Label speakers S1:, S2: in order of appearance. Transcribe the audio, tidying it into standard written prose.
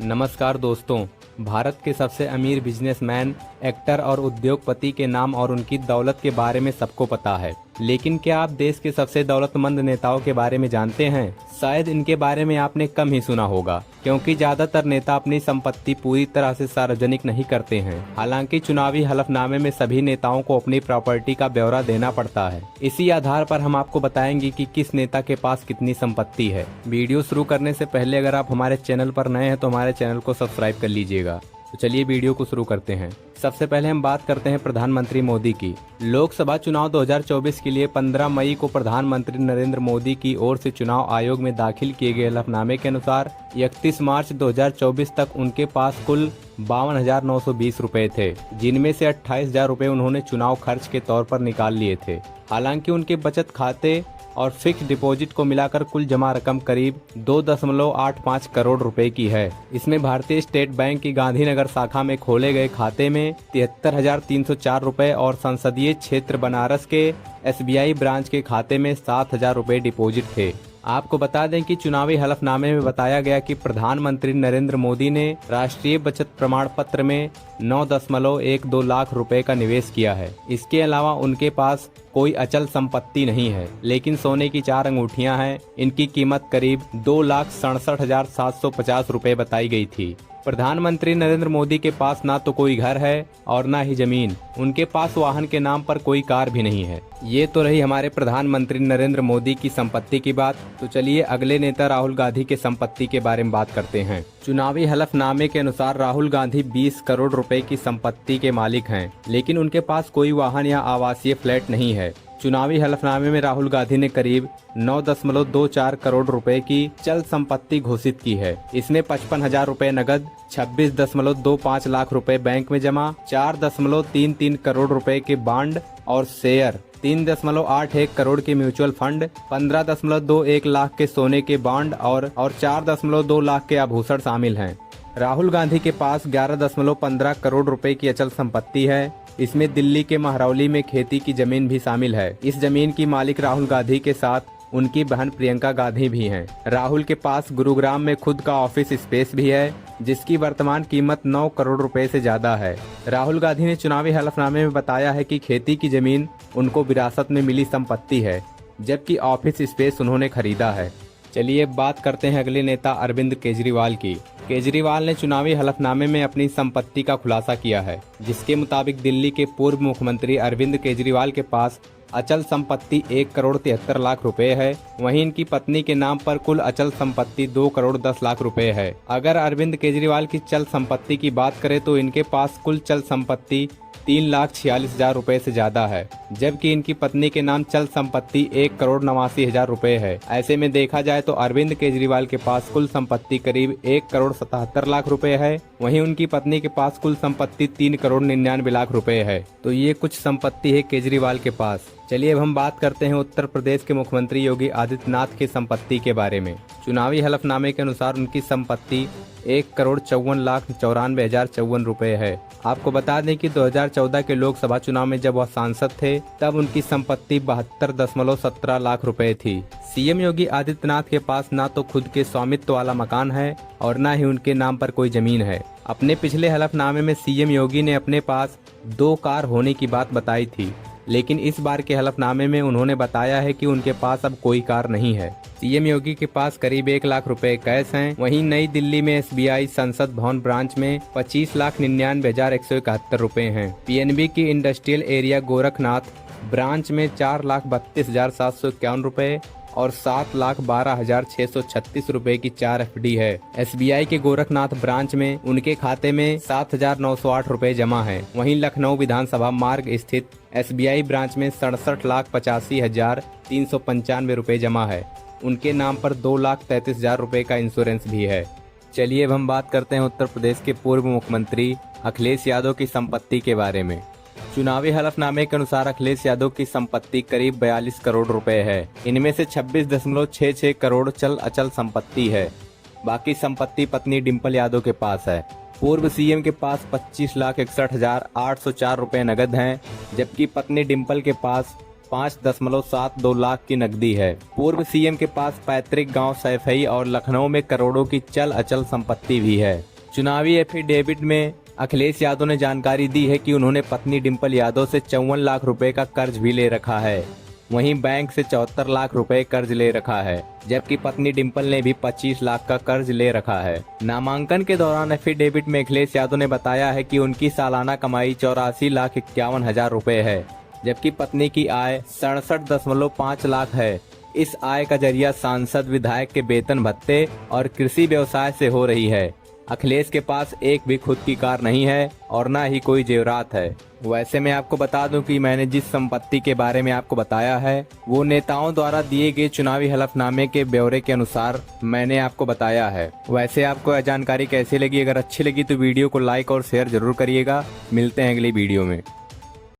S1: नमस्कार दोस्तों। भारत के सबसे अमीर बिजनेसमैन, एक्टर और उद्योगपति के नाम और उनकी दौलत के बारे में सबको पता है, लेकिन क्या आप देश के सबसे दौलतमंद नेताओं के बारे में जानते हैं? शायद इनके बारे में आपने कम ही सुना होगा, क्योंकि ज्यादातर नेता अपनी संपत्ति पूरी तरह से सार्वजनिक नहीं करते हैं। हालांकि चुनावी हलफनामे में सभी नेताओं को अपनी प्रॉपर्टी का ब्यौरा देना पड़ता है। इसी आधार पर हम आपको बताएंगे कि किस नेता के पास कितनी संपत्ति है। वीडियो शुरू करने से पहले अगर आप हमारे चैनल पर नए हैं तो हमारे चैनल को सब्सक्राइब कर लीजिएगा। तो चलिए वीडियो को शुरू करते हैं। सबसे पहले हम बात करते हैं प्रधानमंत्री मोदी की। लोकसभा चुनाव 2024 के लिए 15 मई को प्रधानमंत्री नरेंद्र मोदी की ओर से चुनाव आयोग में दाखिल किए गए हलफनामे के अनुसार 31 मार्च 2024 तक उनके पास कुल 52,920 रुपए थे, जिनमें से 28,000 रुपए उन्होंने चुनाव खर्च के तौर पर निकाल लिए थे। हालांकि उनके बचत खाते और फिक्स डिपॉजिट को मिलाकर कुल जमा रकम करीब 2.85 करोड़ रुपए की है। इसमें भारतीय स्टेट बैंक की गांधीनगर शाखा में खोले गए खाते में 73,304 रुपए और संसदीय क्षेत्र बनारस के SBI ब्रांच के खाते में 7,000 रुपए डिपॉजिट थे। आपको बता दें कि चुनावी हलफनामे में बताया गया कि प्रधानमंत्री नरेंद्र मोदी ने राष्ट्रीय बचत प्रमाण पत्र में 9.12 लाख रुपए का निवेश किया है। इसके अलावा उनके पास कोई अचल संपत्ति नहीं है, लेकिन सोने की 4 अंगूठियां हैं। इनकी कीमत करीब 2,67,750 रुपए बताई गई थी। प्रधानमंत्री नरेंद्र मोदी के पास ना तो कोई घर है और ना ही जमीन। उनके पास वाहन के नाम पर कोई कार भी नहीं है। ये तो रही हमारे प्रधानमंत्री नरेंद्र मोदी की संपत्ति की बात। तो चलिए अगले नेता राहुल गांधी के संपत्ति के बारे में बात करते हैं। चुनावी हलफनामे के अनुसार राहुल गांधी 20 करोड़ रुपए की संपत्ति के मालिक हैं, लेकिन उनके पास कोई वाहन या आवासीय फ्लैट नहीं है। चुनावी हलफनामे में राहुल गांधी ने करीब 9.24 करोड़ रुपए की चल संपत्ति घोषित की है। इसमें 55,000 रुपए नगद, 26.25 लाख रुपए बैंक में जमा, 4.33 करोड़ रुपए के बॉन्ड और शेयर, 3.81 करोड़ के म्यूचुअल फंड, 15.21 लाख के सोने के बॉन्ड और 4.2 लाख के आभूषण शामिल हैं। राहुल गांधी के पास 11.15 करोड़ रुपए की अचल संपत्ति है। इसमें दिल्ली के महरौली में खेती की जमीन भी शामिल है। इस जमीन की मालिक राहुल गांधी के साथ उनकी बहन प्रियंका गांधी भी हैं। राहुल के पास गुरुग्राम में खुद का ऑफिस स्पेस भी है, जिसकी वर्तमान कीमत 9 करोड़ रुपए से ज्यादा है। राहुल गांधी ने चुनावी हलफनामे में बताया है कि खेती की जमीन उनको विरासत में मिली संपत्ति है, जबकि ऑफिस स्पेस उन्होंने खरीदा है। चलिए बात करते हैं अगले नेता अरविंद केजरीवाल की। केजरीवाल ने चुनावी हलफनामे में अपनी संपत्ति का खुलासा किया है, जिसके मुताबिक दिल्ली के पूर्व मुख्यमंत्री अरविंद केजरीवाल के पास अचल संपत्ति 1 करोड़ 73 लाख रुपए है। वहीं इनकी पत्नी के नाम पर कुल अचल संपत्ति 2 करोड़ 10 लाख रुपए है। अगर अरविंद केजरीवाल की चल संपत्ति की बात करें तो इनके पास कुल चल संपत्ति 3,46,000 रुपए से ज्यादा है, जबकि इनकी पत्नी के नाम चल संपत्ति 1,89,000 रुपए है। ऐसे में देखा जाए तो अरविंद केजरीवाल के पास कुल संपत्ति करीब 1 करोड़ 77 लाख रुपए है। वहीं उनकी पत्नी के पास कुल संपत्ति 3 करोड़ 99 लाख रुपए है। तो ये कुछ संपत्ति है केजरीवाल के पास। चलिए अब हम बात करते हैं उत्तर प्रदेश के मुख्यमंत्री योगी आदित्यनाथ की संपत्ति के बारे में। चुनावी हलफनामे के अनुसार उनकी संपत्ति 1,54,94,054 रुपए है। आपको बता दें कि 2014 के लोकसभा चुनाव में जब वह सांसद थे तब उनकी संपत्ति 72.17 लाख रुपए थी। सीएम योगी आदित्यनाथ के पास ना तो खुद के स्वामित्व वाला मकान है और ना ही उनके नाम पर कोई जमीन है। अपने पिछले हलफनामे में सीएम योगी ने अपने पास 2 कार होने की बात बताई थी, लेकिन इस बार के हलफनामे में उन्होंने बताया है कि उनके पास अब कोई कार नहीं है। सीएम योगी के पास करीब 1 लाख रुपए कैश हैं। वहीं नई दिल्ली में SBI संसद भवन ब्रांच में 25,99,171 रुपए हैं। PNB की इंडस्ट्रियल एरिया गोरखनाथ ब्रांच में 4,32,751 रुपए और 7,12,636 रुपए की 4 FD है। SBI के गोरखनाथ ब्रांच में उनके खाते में 7,908 रुपए जमा है। वहीं लखनऊ विधानसभा मार्ग स्थित SBI ब्रांच में 67,85,395 रुपए जमा है। उनके नाम पर 2,33,000 रुपए का इंश्योरेंस भी है। चलिए अब हम बात करते हैं उत्तर प्रदेश के पूर्व मुख्यमंत्री अखिलेश यादव की संपत्ति के बारे में। चुनावी हलफनामे के अनुसार अखिलेश यादव की संपत्ति करीब 42 करोड़ रुपए है। इनमें से 26.66 करोड़ चल अचल संपत्ति है। बाकी संपत्ति पत्नी डिम्पल यादव के पास है। पूर्व सीएम के पास 25,61,804 रुपए नगद हैं, जबकि पत्नी डिम्पल के पास 5.72 लाख की नकदी है। पूर्व सीएम के पास पैतृक गांव सैफई और लखनऊ में करोड़ों की चल अचल संपत्ति भी है। चुनावी एफिडेविट में अखिलेश यादव ने जानकारी दी है कि उन्होंने पत्नी डिंपल यादव से 54 लाख रुपए का कर्ज भी ले रखा है। वहीं बैंक से 74 लाख रुपए कर्ज ले रखा है, जबकि पत्नी डिंपल ने भी 25 लाख का कर्ज ले रखा है। नामांकन के दौरान एफिडेविट में अखिलेश यादव ने बताया है कि उनकी सालाना कमाई 84,51,000 रुपए है, जबकि पत्नी की आय 67.5 लाख है। इस आय का जरिया सांसद विधायक के वेतन भत्ते और कृषि व्यवसाय से हो रही है। अखिलेश के पास एक भी खुद की कार नहीं है और न ही कोई जेवरात है। वैसे मैं आपको बता दूं कि मैंने जिस संपत्ति के बारे में आपको बताया है वो नेताओं द्वारा दिए गए चुनावी हलफनामे के ब्यौरे के अनुसार मैंने आपको बताया है। वैसे आपको यह जानकारी कैसी लगी? अगर अच्छी लगी तो वीडियो को लाइक और शेयर जरूर करिएगा। मिलते हैं अगली वीडियो में।